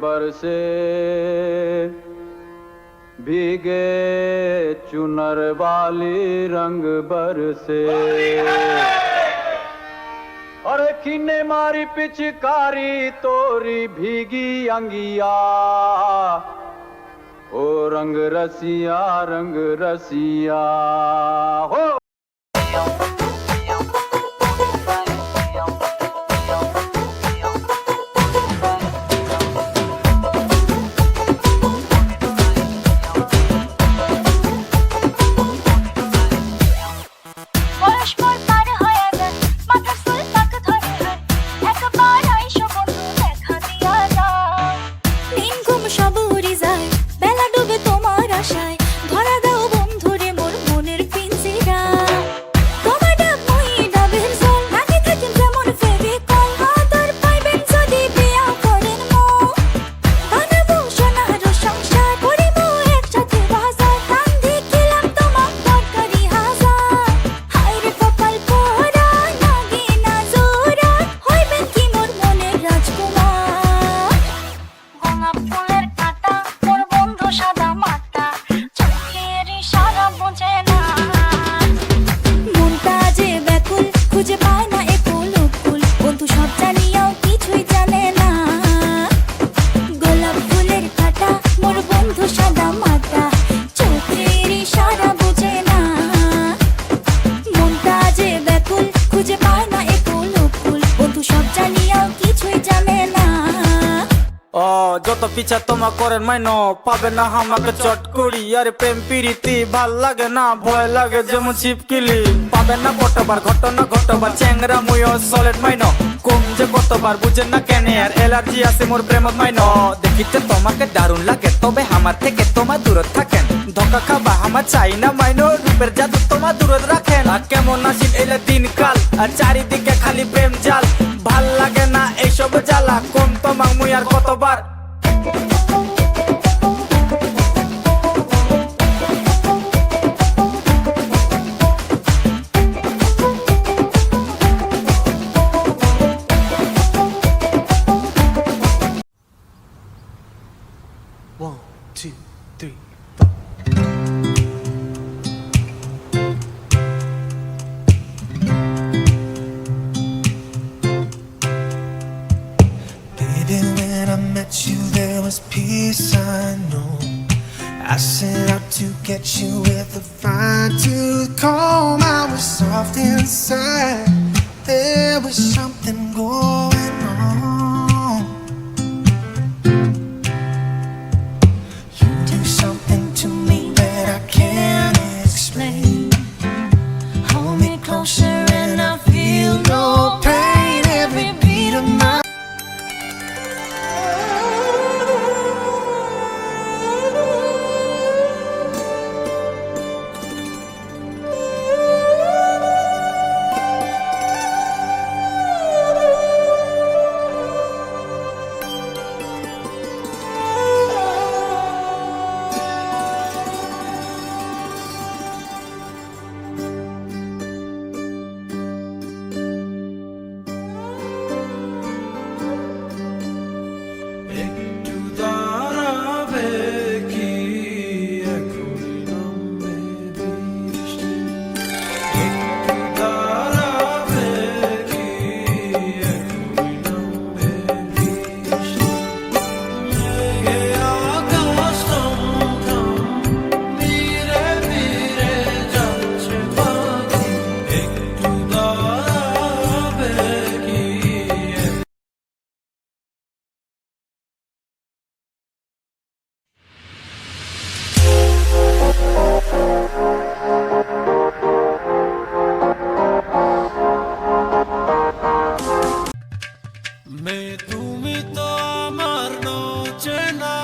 बरसे भीगे चुनर वाली रंग बरसे और किने मारी पिचकारी तोरी भीगी अंगिया ओ रंग रसिया हो যত পিছা তোমা করেন মাইনো পাবে না আমাকে চট করি আরে প্রেম প্রীতি ভাল লাগে না ভয় লাগে যেমন ছিপকিলি পাবে না কতবার ঘটবার চ্যাংরা মুয়ো সলিড মাইনো কম যে কতবার বুঝেন না কেন আর অ্যালার্জি আছে মোর প্রেমত মাইনো দেখিতে তোমাকে দারুণ লাগে তবে আমার থেকে তোমার দূরত থাকেন ধোকা খাবা আমার চাই না মাইনো রূপের জাদু তোমার দূরত রাখেন আর কেমন আসিন এলে দিনকাল আর চারিদিকে খালি প্রেম জাল ভাল লাগে না এইসব জ্বালা কম তোমার মুই আর কতবার One, two, three. Baby, when I met you, there was peace, I know. I set out to get you with a fine-tooth comb. I was soft inside. There was something going on. You do something to me that I can't explain. Hold me closer and I feel no pain. Every beat of my তুমি তো আমার চেনা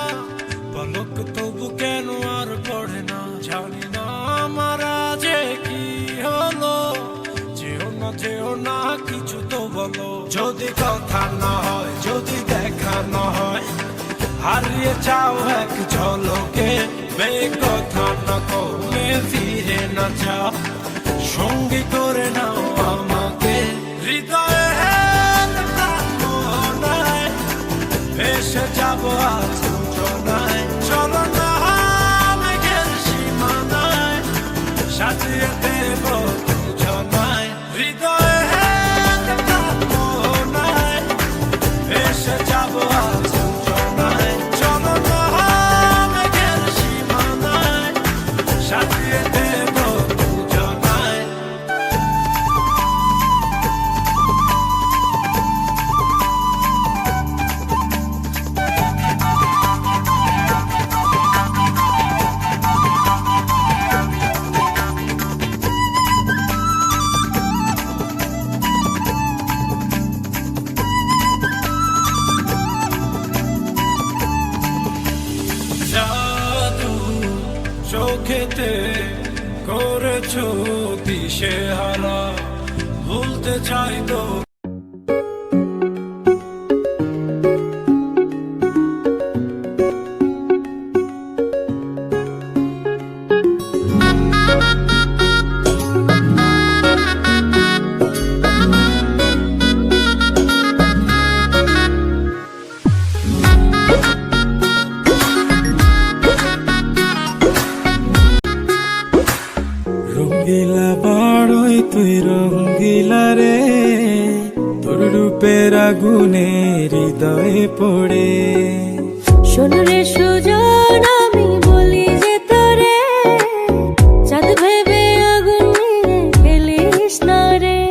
পলক তবু কেন আর পড়ে না জানি না আমার যে কি হলো যেও না কিছু তো বলো যদি কথা না হয় যদি দেখা না হয় হারিয়ে যাও এক ঝলকে কথা না কমে ফিরে না যাও সঙ্গী করে নাও আমাকে হৃদয়ে ভেসে যাবো চোখেতে করেছো দিশে হারা, ভুলতে চাই তো রঙ্গিলা বাড়ই তুই রঙ্গিলা রে, তোর রূপের আগুনে হৃদয়ে পড়ে। শোন রে সুজন, আমি বলি যে তোরে, চাঁদ ভেবে আগুন নিয়ে খেলিস না রে।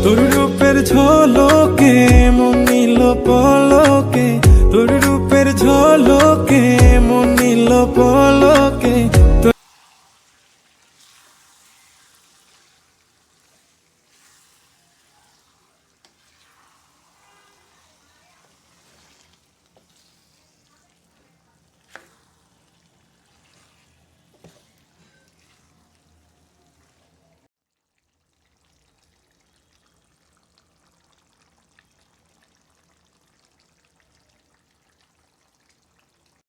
তোর রূপের ঝলকে মন নিল পলকে, তোর রূপের ঝলকে মন নিল পলকে।